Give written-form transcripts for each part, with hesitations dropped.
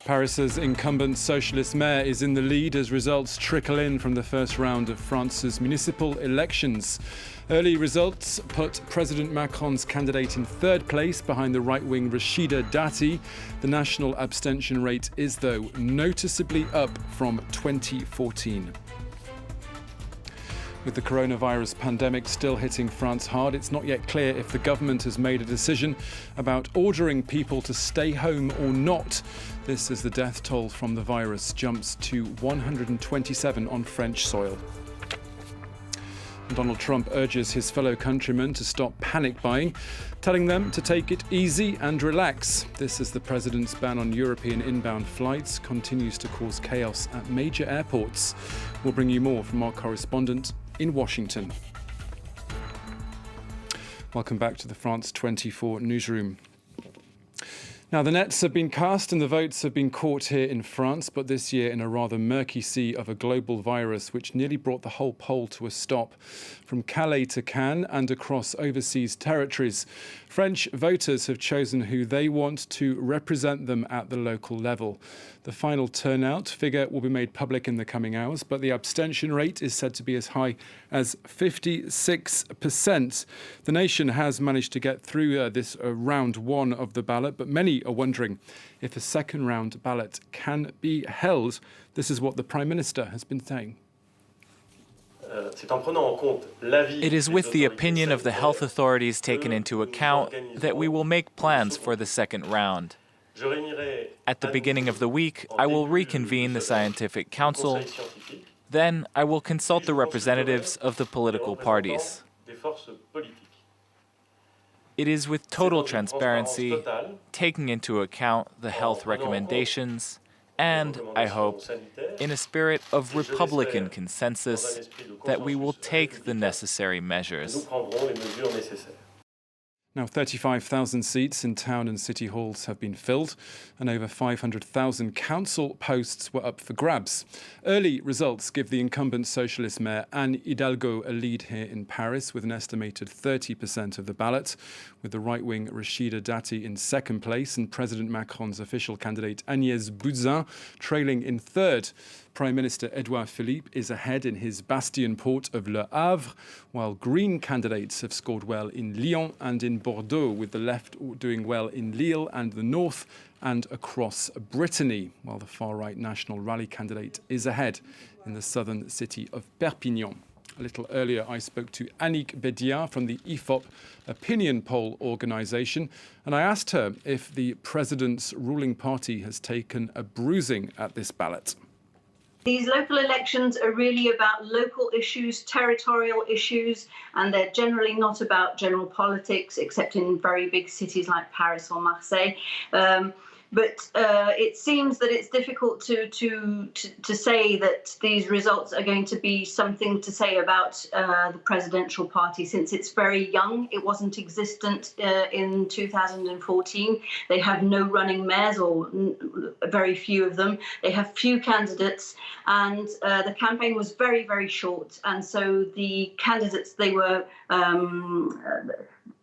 Paris's incumbent socialist mayor is in the lead as results trickle in from the first round of France's municipal elections. Early results put President Macron's candidate in third place behind the right-wing Rachida Dati. The national abstention rate is, though, noticeably up from 2014. With the coronavirus pandemic still hitting France hard, it's not yet clear if the government has made a decision about ordering people to stay home or not. This as the death toll from the virus jumps to 127 on French soil. Donald Trump urges his fellow countrymen to stop panic buying, telling them to take it easy and relax. This as the president's ban on European inbound flights continues to cause chaos at major airports. We'll bring you more from our correspondent in Washington. Welcome back to the France 24 newsroom. Now, the nets have been cast and the votes have been caught here in France, but this year in a rather murky sea of a global virus which nearly brought the whole poll to a stop. From Calais to Cannes and across overseas territories, French voters have chosen who they want to represent them at the local level. The final turnout figure will be made public in the coming hours, but the abstention rate is said to be as high as 56%. The nation has managed to get through this round one of the ballot, but many are wondering if a second round ballot can be held. This is what the Prime Minister has been saying. It is with the opinion of the health authorities taken into account that we will make plans for the second round. At the beginning of the week, I will reconvene the Scientific Council. Then I will consult the representatives of the political parties. It is with total transparency, taking into account the health recommendations, and, I hope, in a spirit of Republican consensus, that we will take the necessary measures. Now, 35,000 seats in town and city halls have been filled, and over 500,000 council posts were up for grabs. Early results give the incumbent socialist mayor Anne Hidalgo a lead here in Paris with an estimated 30% of the ballot, with the right-wing Rachida Dati in second place and President Macron's official candidate Agnès Buzyn trailing in third. Prime Minister Édouard Philippe is ahead in his bastion port of Le Havre, while Green candidates have scored well in Lyon and in Bordeaux, with the left doing well in Lille and the north and across Brittany, while the far-right National Rally candidate is ahead in the southern city of Perpignan. A little earlier, I spoke to Annick Bédiard from the IFOP opinion poll organisation, and I asked her if the president's ruling party has taken a bruising at this ballot. These local elections are really about local issues, territorial issues, and they're generally not about general politics, except in very big cities like Paris or Marseille. But it seems that it's difficult to say that these results are going to be something to say about the presidential party, since it's very young. It wasn't existent in 2014. They have no running mayors, or very few of them. They have few candidates, and the campaign was very, very short. And so the candidates, they were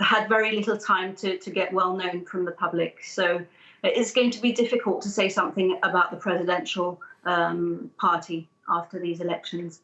had very little time to get well known from the public. So it's going to be difficult to say something about the presidential party after these elections.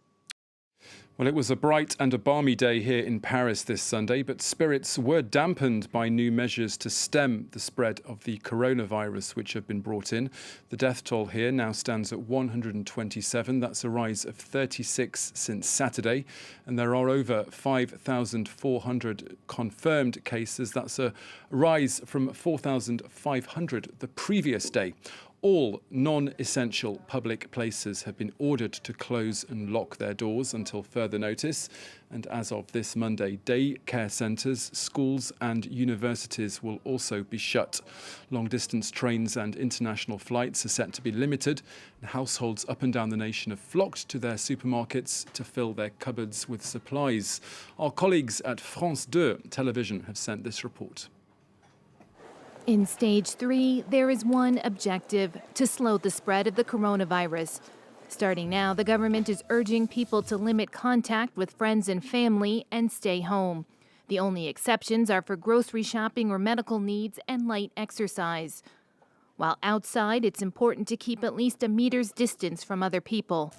Well, it was a bright and a balmy day here in Paris this Sunday, but spirits were dampened by new measures to stem the spread of the coronavirus which have been brought in. The death toll here now stands at 127. That's a rise of 36 since Saturday. And there are over 5,400 confirmed cases. That's a rise from 4,500 the previous day. All non-essential public places have been ordered to close and lock their doors until further notice. And as of this Monday, day-care centres, schools and universities will also be shut. Long-distance trains and international flights are set to be limited. And households up and down the nation have flocked to their supermarkets to fill their cupboards with supplies. Our colleagues at France 2 television have sent this report. In stage 3, there is one objective: to slow the spread of the coronavirus. Starting now, the government is urging people to limit contact with friends and family and stay home. The only exceptions are for grocery shopping or medical needs and light exercise. While outside, it's important to keep at least a meter's distance from other people.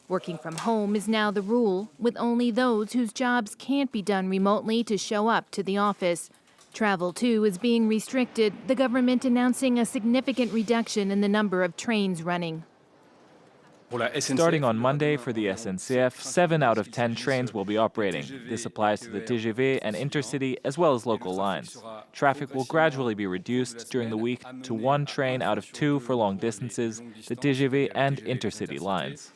Working from home is now the rule, with only those whose jobs can't be done remotely to show up to the office. Travel, too, is being restricted, the government announcing a significant reduction in the number of trains running. Starting on Monday for the SNCF, 7 out of 10 trains will be operating. This applies to the TGV and Intercity as well as local lines. Traffic will gradually be reduced during the week to 1 train out of 2 for long distances, the TGV and Intercity lines.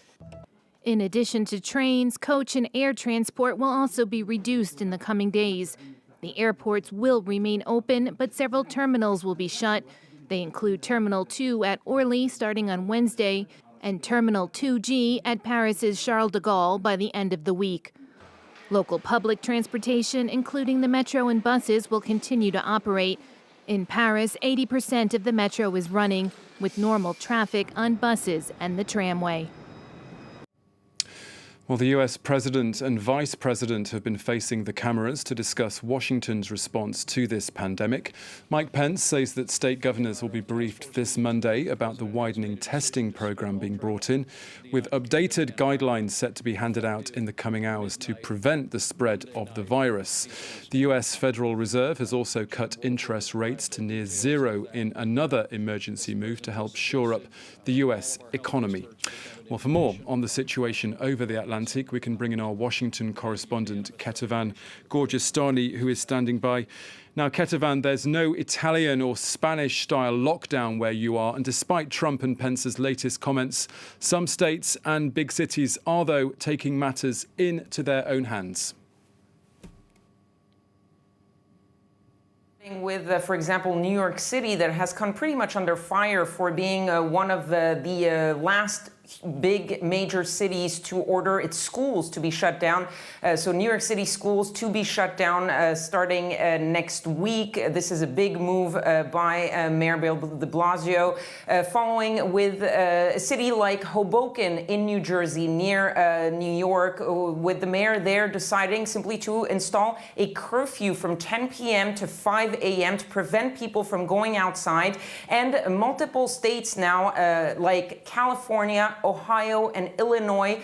In addition to trains, coach and air transport will also be reduced in the coming days. The airports will remain open, but several terminals will be shut. They include Terminal 2 at Orly starting on Wednesday, and Terminal 2G at Paris's Charles de Gaulle by the end of the week. Local public transportation, including the metro and buses, will continue to operate. In Paris, 80% of the metro is running, with normal traffic on buses and the tramway. Well, the US president and vice president have been facing the cameras to discuss Washington's response to this pandemic. Mike Pence says that state governors will be briefed this Monday about the widening testing program being brought in, with updated guidelines set to be handed out in the coming hours to prevent the spread of the virus. The US Federal Reserve has also cut interest rates to near zero in another emergency move to help shore up the US economy. Well, for more on the situation over the Atlantic, we can bring in our Washington correspondent, Ketavan Gorgestani, who is standing by. Now, Ketavan, there's no Italian or Spanish-style lockdown where you are, and despite Trump and Pence's latest comments, some states and big cities are, though, taking matters into their own hands. With, for example, New York City, that has come pretty much under fire for being one of the last big major cities to order its schools to be shut down. So New York City schools to be shut down starting next week. This is a big move by Mayor Bill de Blasio, following with a city like Hoboken in New Jersey, near New York, with the mayor there deciding simply to install a curfew from 10 p.m. to 5 a.m. to prevent people from going outside. And multiple states now, like California, Ohio, and Illinois,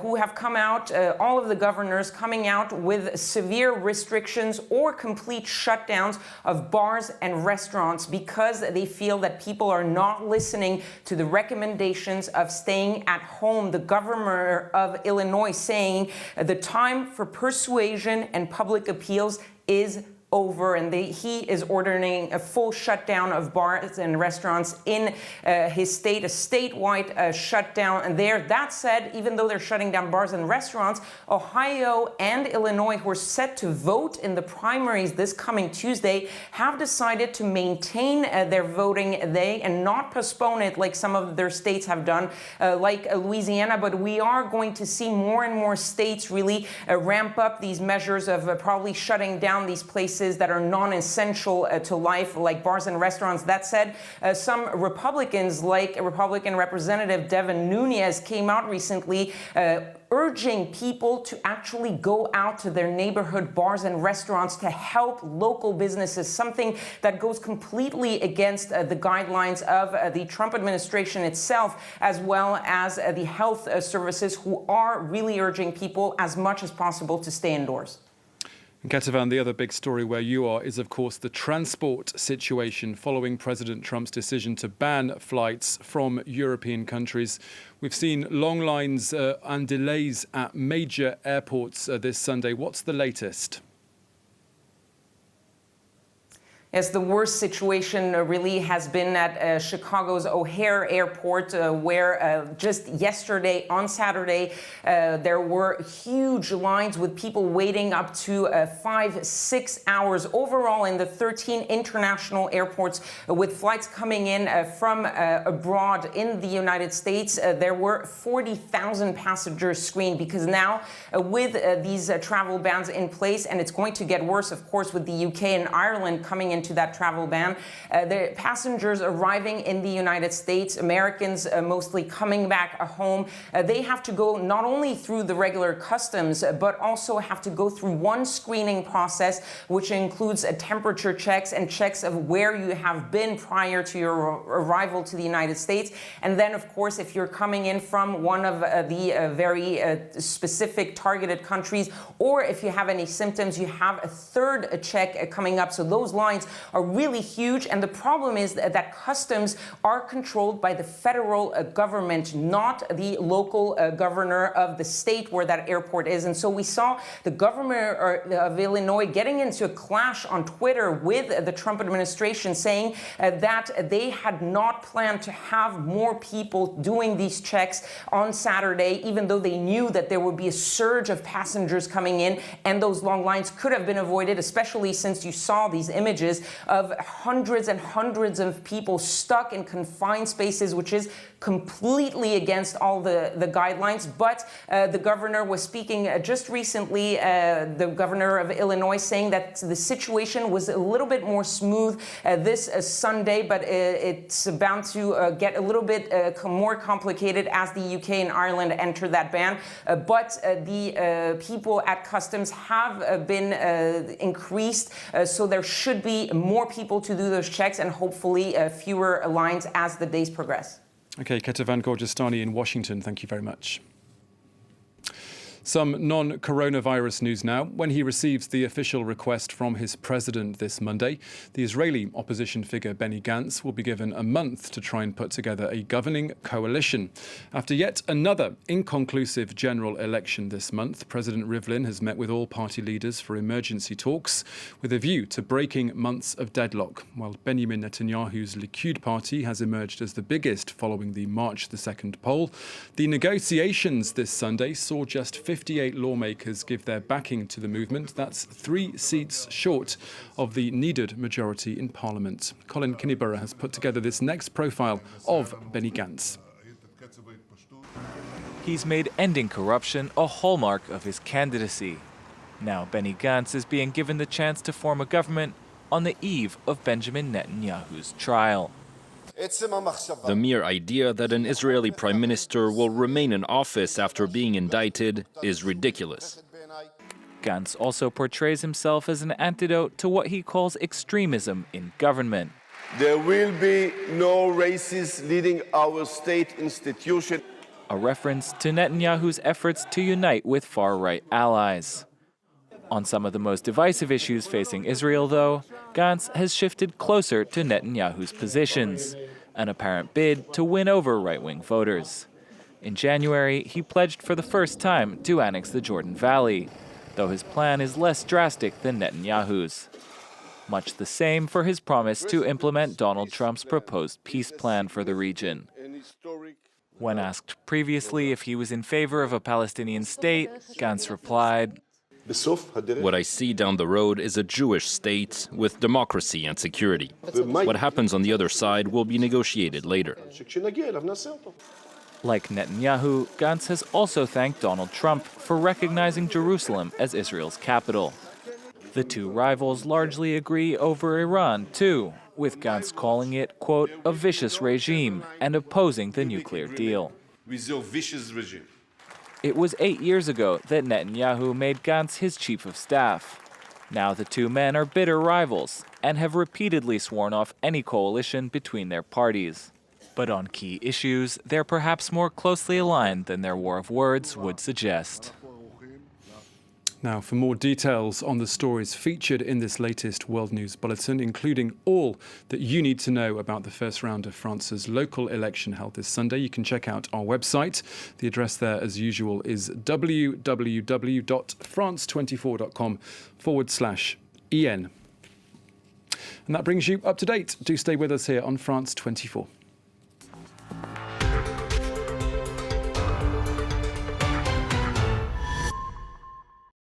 who have come out, all of the governors coming out with severe restrictions or complete shutdowns of bars and restaurants because they feel that people are not listening to the recommendations of staying at home. The governor of Illinois saying the time for persuasion and public appeals is over, and he is ordering a full shutdown of bars and restaurants in his state, a statewide shutdown there. That said, even though they're shutting down bars and restaurants, Ohio and Illinois, who are set to vote in the primaries this coming Tuesday, have decided to maintain their voting day and not postpone it like some of their states have done, like Louisiana. But we are going to see more and more states really ramp up these measures of probably shutting down these places that are non-essential to life, like bars and restaurants. That said, some Republicans, like Republican Representative Devin Nunes, came out recently urging people to actually go out to their neighborhood bars and restaurants to help local businesses, something that goes completely against the guidelines of the Trump administration itself, as well as the health services, who are really urging people as much as possible to stay indoors. Ketavan, the other big story where you are is, of course, the transport situation following President Trump's decision to ban flights from European countries. We've seen long lines and delays at major airports this Sunday. What's the latest? Yes, the worst situation really has been at Chicago's O'Hare Airport, where just yesterday, on Saturday, there were huge lines with people waiting up to 5-6 hours overall in the 13 international airports, with flights coming in from abroad in the United States. There were 40,000 passengers screened, because now with these travel bans in place, and it's going to get worse, of course, with the UK and Ireland coming in into that travel ban. The passengers arriving in the United States, Americans mostly coming back home, they have to go not only through the regular customs, but also have to go through one screening process, which includes temperature checks and checks of where you have been prior to your arrival to the United States. And then, of course, if you're coming in from one of the very specific targeted countries, or if you have any symptoms, you have a third check coming up. So those lines are really huge. And the problem is that customs are controlled by the federal government, not the local governor of the state where that airport is. And so we saw the governor of Illinois getting into a clash on Twitter with the Trump administration, saying that they had not planned to have more people doing these checks on Saturday, even though they knew that there would be a surge of passengers coming in, and those long lines could have been avoided, especially since you saw these images of hundreds and hundreds of people stuck in confined spaces, which is completely against all the guidelines. But the governor was speaking just recently, the governor of Illinois, saying that the situation was a little bit more smooth this Sunday, but it's bound to get a little bit more complicated as the UK and Ireland enter that ban. But the people at customs have been increased, so there should be more people to do those checks and hopefully fewer lines as the days progress. Okay, Ketavan Gorjestani in Washington, thank you very much. Some non-coronavirus news now. When he receives the official request from his president this Monday, the Israeli opposition figure Benny Gantz will be given a month to try and put together a governing coalition. After yet another inconclusive general election this month, President Rivlin has met with all party leaders for emergency talks with a view to breaking months of deadlock. While Benjamin Netanyahu's Likud party has emerged as the biggest following the March the 2nd poll, the negotiations this Sunday saw just 58 lawmakers give their backing to the movement. That's 3 seats short of the needed majority in Parliament. Colin Kinniburgh has put together this next profile of Benny Gantz. He's made ending corruption a hallmark of his candidacy. Now Benny Gantz is being given the chance to form a government on the eve of Benjamin Netanyahu's trial. The mere idea that an Israeli prime minister will remain in office after being indicted is ridiculous. Gantz also portrays himself as an antidote to what he calls extremism in government. There will be no races leading our state institution. A reference to Netanyahu's efforts to unite with far-right allies. On some of the most divisive issues facing Israel, though, Gantz has shifted closer to Netanyahu's positions, an apparent bid to win over right-wing voters. In January, he pledged for the first time to annex the Jordan Valley, though his plan is less drastic than Netanyahu's. Much the same for his promise to implement Donald Trump's proposed peace plan for the region. When asked previously if he was in favor of a Palestinian state, Gantz replied, "What I see down the road is a Jewish state with democracy and security. What happens on the other side will be negotiated later." Like Netanyahu, Gantz has also thanked Donald Trump for recognizing Jerusalem as Israel's capital. The two rivals largely agree over Iran, too, with Gantz calling it, quote, a vicious regime and opposing the nuclear deal. It was 8 years ago that Netanyahu made Gantz his chief of staff. Now the two men are bitter rivals and have repeatedly sworn off any coalition between their parties. But on key issues, they're perhaps more closely aligned than their war of words would suggest. Now, for more details on the stories featured in this latest World News Bulletin, including all that you need to know about the first round of France's local election held this Sunday, you can check out our website. The address there, as usual, is www.france24.com/en. And that brings you up to date. Do stay with us here on France 24.